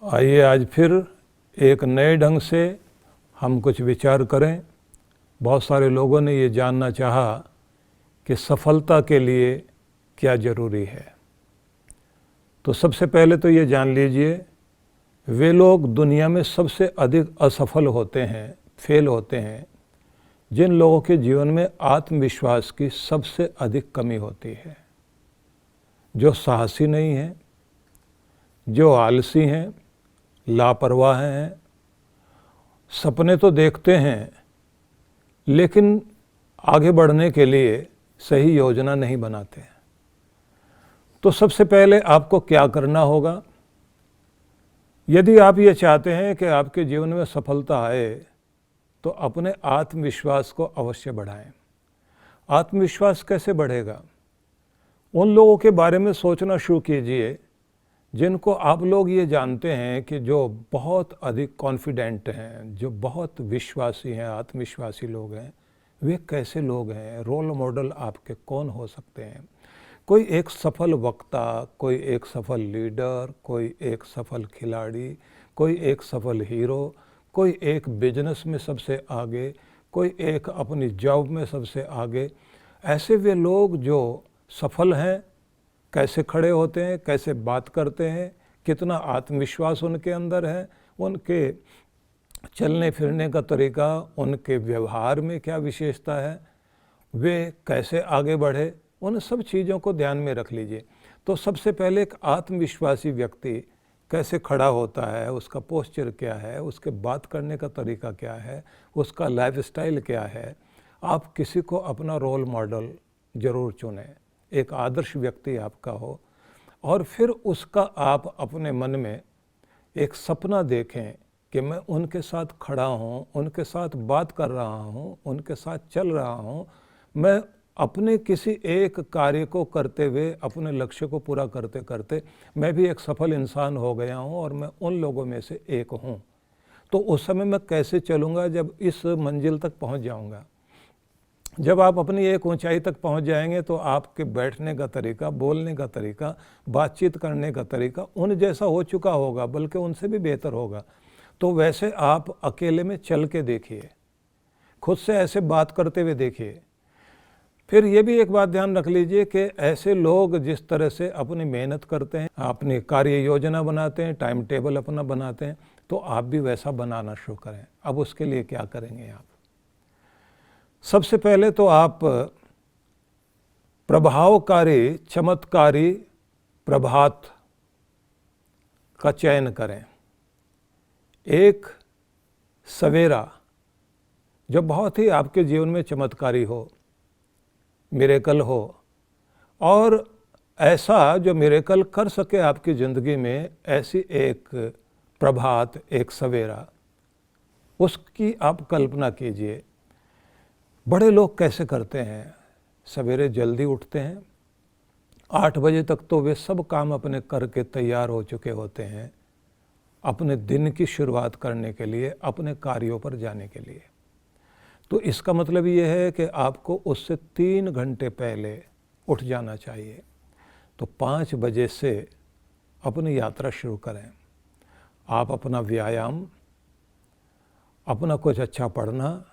आइए आज फिर एक नए ढंग से हम कुछ विचार करें। बहुत सारे लोगों ने ये जानना चाहा कि सफलता के लिए क्या ज़रूरी है। तो सबसे पहले तो ये जान लीजिए, वे लोग दुनिया में सबसे अधिक असफल होते हैं, फेल होते हैं, जिन लोगों के जीवन में आत्मविश्वास की सबसे अधिक कमी होती है। जो साहसी नहीं हैं, जो आलसी हैं, लापरवाह हैं, सपने तो देखते हैं लेकिन आगे बढ़ने के लिए सही योजना नहीं बनाते हैं। तो सबसे पहले आपको क्या करना होगा? यदि आप ये चाहते हैं कि आपके जीवन में सफलता आए तो अपने आत्मविश्वास को अवश्य बढ़ाएं। आत्मविश्वास कैसे बढ़ेगा? उन लोगों के बारे में सोचना शुरू कीजिए जिनको आप लोग ये जानते हैं कि जो बहुत अधिक कॉन्फिडेंट हैं, जो बहुत विश्वासी हैं, आत्मविश्वासी लोग हैं। वे कैसे लोग हैं? रोल मॉडल आपके कौन हो सकते हैं? कोई एक सफल वक्ता, कोई एक सफल लीडर, कोई एक सफल खिलाड़ी, कोई एक सफल हीरो, कोई एक बिजनेस में सबसे आगे, कोई एक अपनी जॉब में सबसे आगे। ऐसे वे लोग जो सफल हैं, कैसे खड़े होते हैं, कैसे बात करते हैं, कितना आत्मविश्वास उनके अंदर है, उनके चलने फिरने का तरीका, उनके व्यवहार में क्या विशेषता है, वे कैसे आगे बढ़े, उन सब चीज़ों को ध्यान में रख लीजिए। तो सबसे पहले एक आत्मविश्वासी व्यक्ति कैसे खड़ा होता है, उसका पोस्चर क्या है, उसके बात करने का तरीका क्या है, उसका लाइफस्टाइल क्या है। आप किसी को अपना रोल मॉडल ज़रूर चुनें, एक आदर्श व्यक्ति आपका हो, और फिर उसका आप अपने मन में एक सपना देखें कि मैं उनके साथ खड़ा हूँ, उनके साथ बात कर रहा हूँ, उनके साथ चल रहा हूँ। मैं अपने किसी एक कार्य को करते हुए, अपने लक्ष्य को पूरा करते करते मैं भी एक सफल इंसान हो गया हूँ और मैं उन लोगों में से एक हूँ। तो उस समय मैं कैसे चलूँगा जब इस मंजिल तक पहुँच जाऊँगा? जब आप अपनी एक ऊंचाई तक पहुंच जाएंगे तो आपके बैठने का तरीका, बोलने का तरीका, बातचीत करने का तरीका उन जैसा हो चुका होगा, बल्कि उनसे भी बेहतर होगा। तो वैसे आप अकेले में चल के देखिए, खुद से ऐसे बात करते हुए देखिए। फिर ये भी एक बात ध्यान रख लीजिए कि ऐसे लोग जिस तरह से अपनी मेहनत करते हैं, अपनी कार्य योजना बनाते हैं, टाइम टेबल अपना बनाते हैं, तो आप भी वैसा बनाना शुरू करें। अब उसके लिए क्या करेंगे आप? सबसे पहले तो आप प्रभावकारी, चमत्कारी प्रभात का चयन करें। एक सवेरा जो बहुत ही आपके जीवन में चमत्कारी हो, मिरेकल हो, और ऐसा जो मिरेकल कर सके आपकी ज़िंदगी में, ऐसी एक प्रभात, एक सवेरा, उसकी आप कल्पना कीजिए। बड़े लोग कैसे करते हैं? सवेरे जल्दी उठते हैं, 8 बजे तक तो वे सब काम अपने करके तैयार हो चुके होते हैं अपने दिन की शुरुआत करने के लिए, अपने कार्यों पर जाने के लिए। तो इसका मतलब ये है कि आपको उससे 3 घंटे पहले उठ जाना चाहिए। तो 5 बजे से अपनी यात्रा शुरू करें। आप अपना व्यायाम, अपना कुछ अच्छा पढ़ना,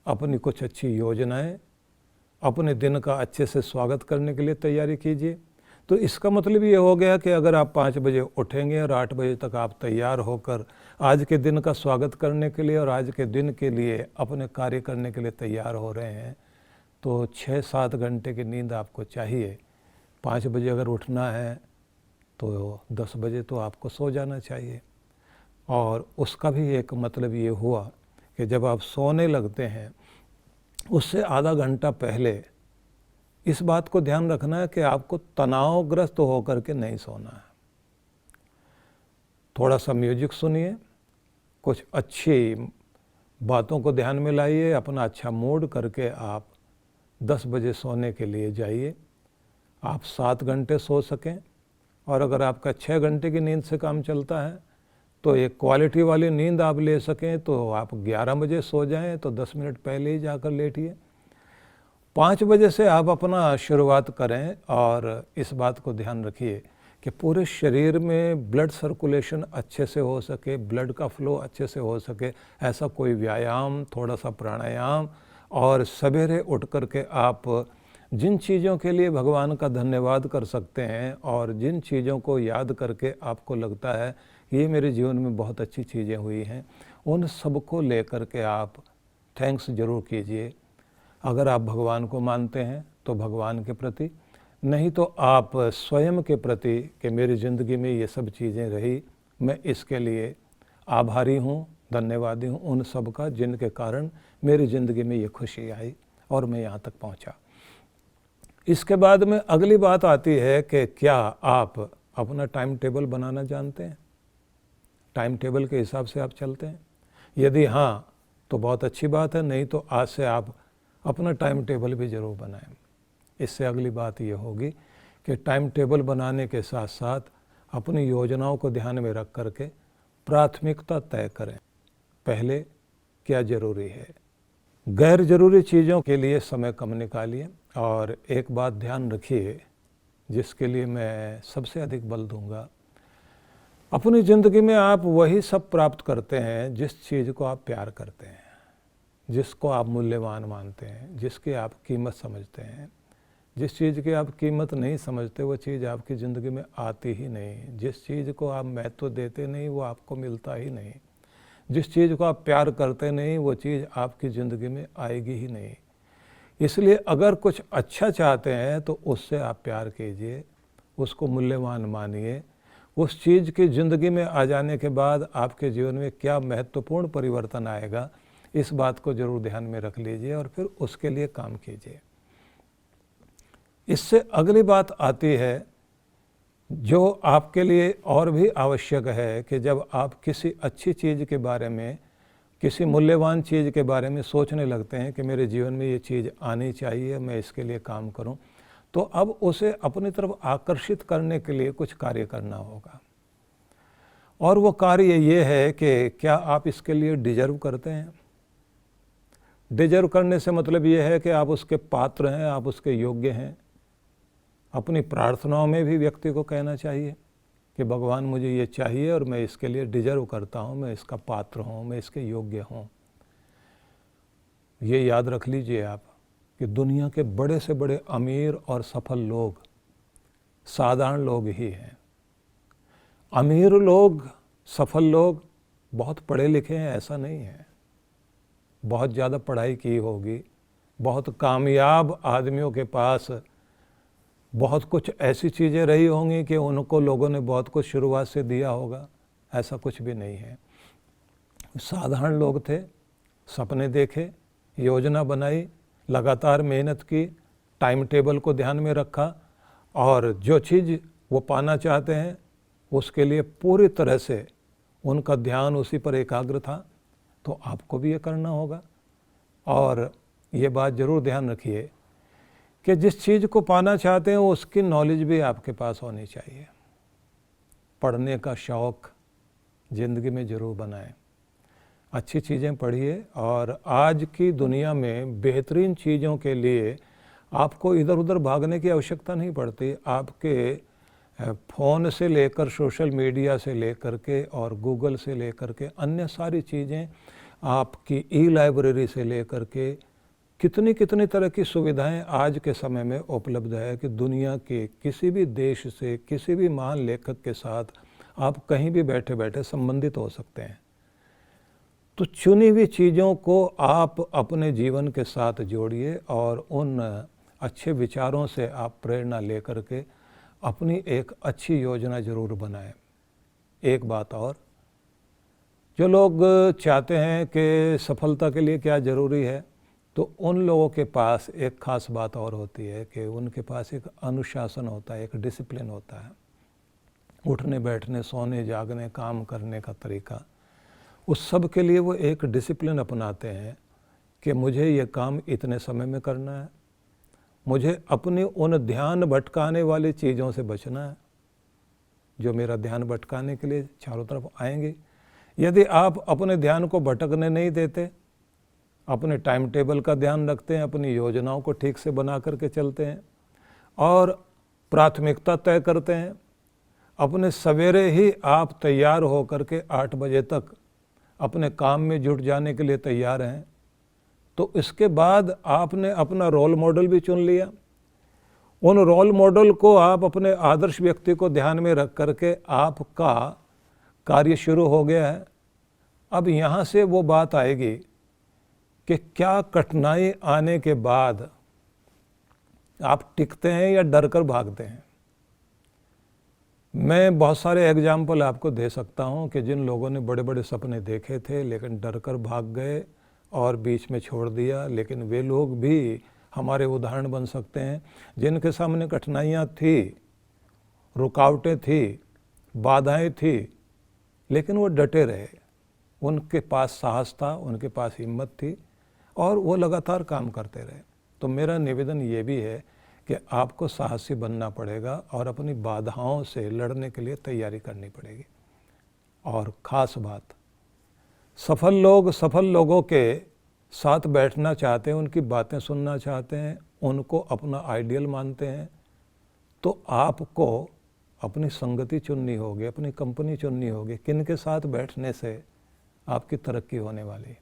अपनी कुछ अच्छी योजनाएं, अपने दिन का अच्छे से स्वागत करने के लिए तैयारी कीजिए। तो इसका मतलब ये हो गया कि अगर आप 5 बजे उठेंगे और 8 बजे तक आप तैयार होकर आज के दिन का स्वागत करने के लिए और आज के दिन के लिए अपने कार्य करने के लिए तैयार हो रहे हैं, तो 6-7 घंटे की नींद आपको चाहिए। 5 बजे अगर उठना है तो 10 बजे तो आपको सो जाना चाहिए। और उसका भी एक मतलब ये हुआ कि जब आप सोने लगते हैं उससे आधा घंटा पहले इस बात को ध्यान रखना है कि आपको तनावग्रस्त होकर के नहीं सोना है। थोड़ा सा म्यूजिक सुनिए, कुछ अच्छी बातों को ध्यान में लाइए, अपना अच्छा मूड करके आप 10 बजे सोने के लिए जाइए। आप 7 घंटे सो सकें, और अगर आपका 6 घंटे की नींद से काम चलता है तो एक क्वालिटी वाली नींद आप ले सकें तो आप 11 बजे सो जाएं, तो 10 मिनट पहले ही जाकर लेटिए। 5 बजे से आप अपना शुरुआत करें, और इस बात को ध्यान रखिए कि पूरे शरीर में ब्लड सर्कुलेशन अच्छे से हो सके, ब्लड का फ्लो अच्छे से हो सके, ऐसा कोई व्यायाम, थोड़ा सा प्राणायाम, और सवेरे उठ कर के आप जिन चीज़ों के लिए भगवान का धन्यवाद कर सकते हैं और जिन चीज़ों को याद करके आपको लगता है ये मेरे जीवन में बहुत अच्छी चीज़ें हुई हैं, उन सबको लेकर के आप थैंक्स ज़रूर कीजिए। अगर आप भगवान को मानते हैं तो भगवान के प्रति, नहीं तो आप स्वयं के प्रति कि मेरी ज़िंदगी में ये सब चीज़ें रही, मैं इसके लिए आभारी हूँ, धन्यवादी हूँ उन सब का जिनके कारण मेरी ज़िंदगी में ये खुशी आई और मैं यहाँ तक पहुँचा। इसके बाद में अगली बात आती है कि क्या आप अपना टाइम टेबल बनाना जानते हैं? टाइम टेबल के हिसाब से आप चलते हैं? यदि हाँ तो बहुत अच्छी बात है, नहीं तो आज से आप अपना टाइम टेबल भी ज़रूर बनाएं। इससे अगली बात ये होगी कि टाइम टेबल बनाने के साथ साथ अपनी योजनाओं को ध्यान में रख करके प्राथमिकता तय करें। पहले क्या ज़रूरी है, गैर ज़रूरी चीज़ों के लिए समय कम निकालिए। और एक बात ध्यान रखिए जिसके लिए मैं सबसे अधिक बल दूंगा, अपनी ज़िंदगी में आप वही सब प्राप्त करते हैं जिस चीज़ को आप प्यार करते हैं, जिसको आप मूल्यवान मानते हैं, जिसकी आप कीमत समझते हैं। जिस चीज़ की आप कीमत नहीं समझते वो चीज़ आपकी ज़िंदगी में आती ही नहीं। जिस चीज़ को आप महत्व देते नहीं वो आपको मिलता ही नहीं। जिस चीज़ को आप प्यार करते नहीं वो चीज़ आपकी ज़िंदगी में आएगी ही नहीं। इसलिए अगर कुछ अच्छा चाहते हैं तो उससे आप प्यार कीजिए, उसको मूल्यवान मानिए। उस चीज़ की ज़िंदगी में आ जाने के बाद आपके जीवन में क्या महत्वपूर्ण परिवर्तन आएगा, इस बात को ज़रूर ध्यान में रख लीजिए और फिर उसके लिए काम कीजिए। इससे अगली बात आती है जो आपके लिए और भी आवश्यक है कि जब आप किसी अच्छी चीज़ के बारे में, किसी मूल्यवान चीज़ के बारे में सोचने लगते हैं कि मेरे जीवन में ये चीज़ आनी चाहिए, मैं इसके लिए काम करूं, तो अब उसे अपनी तरफ आकर्षित करने के लिए कुछ कार्य करना होगा। और वो कार्य ये है कि क्या आप इसके लिए डिजर्व करते हैं। डिजर्व करने से मतलब ये है कि आप उसके पात्र हैं, आप उसके योग्य हैं। अपनी प्रार्थनाओं में भी व्यक्ति को कहना चाहिए कि भगवान मुझे ये चाहिए और मैं इसके लिए डिजर्व करता हूँ, मैं इसका पात्र हूँ, मैं इसके योग्य हूँ। ये याद रख लीजिए आप कि दुनिया के बड़े से बड़े अमीर और सफल लोग साधारण लोग ही हैं। अमीर लोग, सफल लोग बहुत पढ़े लिखे हैं ऐसा नहीं है, बहुत ज़्यादा पढ़ाई की होगी, बहुत कामयाब आदमियों के पास बहुत कुछ ऐसी चीज़ें रही होंगी कि उनको लोगों ने बहुत कुछ शुरुआत से दिया होगा, ऐसा कुछ भी नहीं है। साधारण लोग थे, सपने देखे, योजना बनाई, लगातार मेहनत की, टाइम टेबल को ध्यान में रखा और जो चीज़ वो पाना चाहते हैं उसके लिए पूरी तरह से उनका ध्यान उसी पर एकाग्र था। तो आपको भी ये करना होगा। और ये बात ज़रूर ध्यान रखिए कि जिस चीज़ को पाना चाहते हैं उसकी नॉलेज भी आपके पास होनी चाहिए। पढ़ने का शौक़ ज़िंदगी में ज़रूर बनाएं, अच्छी चीज़ें पढ़िए। और आज की दुनिया में बेहतरीन चीज़ों के लिए आपको इधर उधर भागने की आवश्यकता नहीं पड़ती। आपके फ़ोन से लेकर सोशल मीडिया से लेकर के और गूगल से लेकर के अन्य सारी चीज़ें, आपकी ई लाइब्रेरी से लेकर के कितनी कितनी तरह की सुविधाएं आज के समय में उपलब्ध है कि दुनिया के किसी भी देश से, किसी भी महान लेखक के साथ आप कहीं भी बैठे बैठे संबंधित हो सकते हैं। तो चुनी हुई चीज़ों को आप अपने जीवन के साथ जोड़िए और उन अच्छे विचारों से आप प्रेरणा लेकर के अपनी एक अच्छी योजना ज़रूर बनाएं। एक बात और, जो लोग चाहते हैं कि सफलता के लिए क्या ज़रूरी है, तो उन लोगों के पास एक ख़ास बात और होती है कि उनके पास एक अनुशासन होता है, एक डिसिप्लिन होता है। उठने बैठने, सोने जागने, काम करने का तरीका, उस सब के लिए वो एक डिसिप्लिन अपनाते हैं कि मुझे ये काम इतने समय में करना है, मुझे अपनी उन ध्यान भटकाने वाली चीज़ों से बचना है जो मेरा ध्यान भटकाने के लिए चारों तरफ आएंगे। यदि आप अपने ध्यान को भटकने नहीं देते, अपने टाइम टेबल का ध्यान रखते हैं, अपनी योजनाओं को ठीक से बना करके चलते हैं और प्राथमिकता तय करते हैं, अपने सवेरे ही आप तैयार होकर के 8 बजे तक अपने काम में जुट जाने के लिए तैयार हैं, तो इसके बाद आपने अपना रोल मॉडल भी चुन लिया। उन रोल मॉडल को आप अपने आदर्श व्यक्ति को ध्यान में रख करके आपका कार्य शुरू हो गया है। अब यहाँ से वो बात आएगी कि क्या कठिनाई आने के बाद आप टिकते हैं या डर कर भागते हैं। मैं बहुत सारे एग्जाम्पल आपको दे सकता हूँ कि जिन लोगों ने बड़े बड़े सपने देखे थे लेकिन डर कर भाग गए और बीच में छोड़ दिया, लेकिन वे लोग भी हमारे उदाहरण बन सकते हैं जिनके सामने कठिनाइयाँ थी, रुकावटें थी, बाधाएं थी, लेकिन वो डटे रहे। उनके पास साहस था, उनके पास हिम्मत थी और वो लगातार काम करते रहे। तो मेरा निवेदन ये भी है कि आपको साहसी बनना पड़ेगा और अपनी बाधाओं से लड़ने के लिए तैयारी करनी पड़ेगी। और ख़ास बात, सफल लोगों के साथ बैठना चाहते हैं, उनकी बातें सुनना चाहते हैं, उनको अपना आइडियल मानते हैं, तो आपको अपनी संगति चुननी होगी, अपनी कंपनी चुननी होगी। किन के साथ बैठने से आपकी तरक्की होने वाली,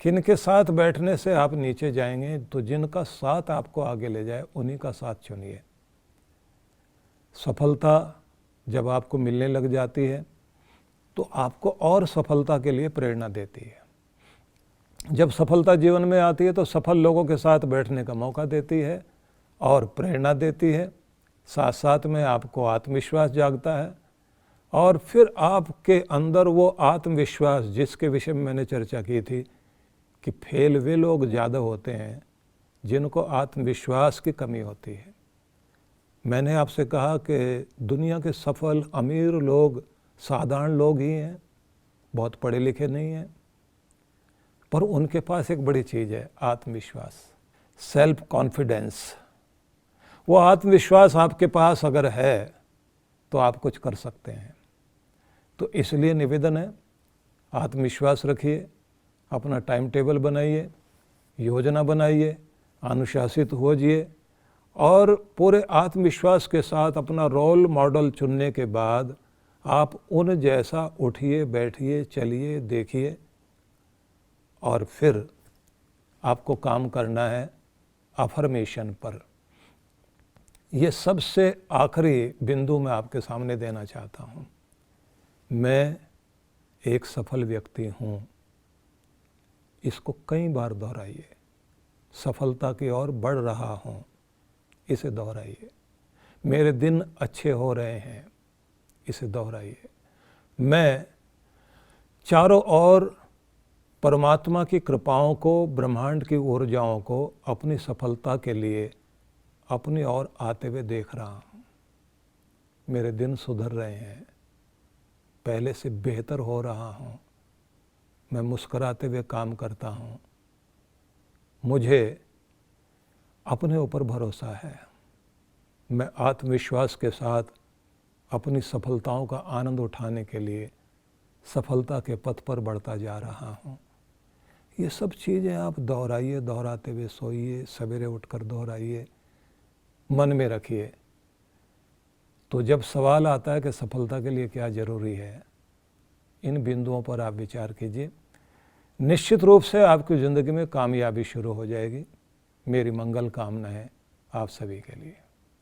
किन के साथ बैठने से आप नीचे जाएंगे। तो जिनका साथ आपको आगे ले जाए उन्हीं का साथ चुनिए। सफलता जब आपको मिलने लग जाती है तो आपको और सफलता के लिए प्रेरणा देती है। जब सफलता जीवन में आती है तो सफल लोगों के साथ बैठने का मौका देती है और प्रेरणा देती है। साथ साथ में आपको आत्मविश्वास जागता है और फिर आपके अंदर वो आत्मविश्वास जिसके विषय में मैंने चर्चा की थी कि फेल वे लोग ज़्यादा होते हैं जिनको आत्मविश्वास की कमी होती है। मैंने आपसे कहा कि दुनिया के सफल अमीर लोग साधारण लोग ही हैं, बहुत पढ़े लिखे नहीं हैं, पर उनके पास एक बड़ी चीज़ है, आत्मविश्वास, सेल्फ कॉन्फिडेंस। वो आत्मविश्वास आपके पास अगर है तो आप कुछ कर सकते हैं। तो इसलिए निवेदन है, आत्मविश्वास रखिए, अपना टाइम टेबल बनाइए, योजना बनाइए, अनुशासित होइए और पूरे आत्मविश्वास के साथ अपना रोल मॉडल चुनने के बाद आप उन जैसा उठिए, बैठिए, चलिए, देखिए और फिर आपको काम करना है अफर्मेशन पर। ये सबसे आखिरी बिंदु मैं आपके सामने देना चाहता हूँ। मैं एक सफल व्यक्ति हूँ, इसको कई बार दोहराइए। सफलता की ओर बढ़ रहा हूँ, इसे दोहराइए। मेरे दिन अच्छे हो रहे हैं, इसे दोहराइए। मैं चारों ओर परमात्मा की कृपाओं को, ब्रह्मांड की ऊर्जाओं को अपनी सफलता के लिए अपनी ओर आते हुए देख रहा हूँ। मेरे दिन सुधर रहे हैं, पहले से बेहतर हो रहा हूँ। मैं मुस्कुराते हुए काम करता हूँ। मुझे अपने ऊपर भरोसा है। मैं आत्मविश्वास के साथ अपनी सफलताओं का आनंद उठाने के लिए सफलता के पथ पर बढ़ता जा रहा हूँ। ये सब चीज़ें आप दोहराइए, दोहराते हुए सोइए, सवेरे उठकर दोहराइए, मन में रखिए। तो जब सवाल आता है कि सफलता के लिए क्या ज़रूरी है, इन बिंदुओं पर आप विचार कीजिए। निश्चित रूप से आपकी ज़िंदगी में कामयाबी शुरू हो जाएगी। मेरी मंगल कामना है आप सभी के लिए।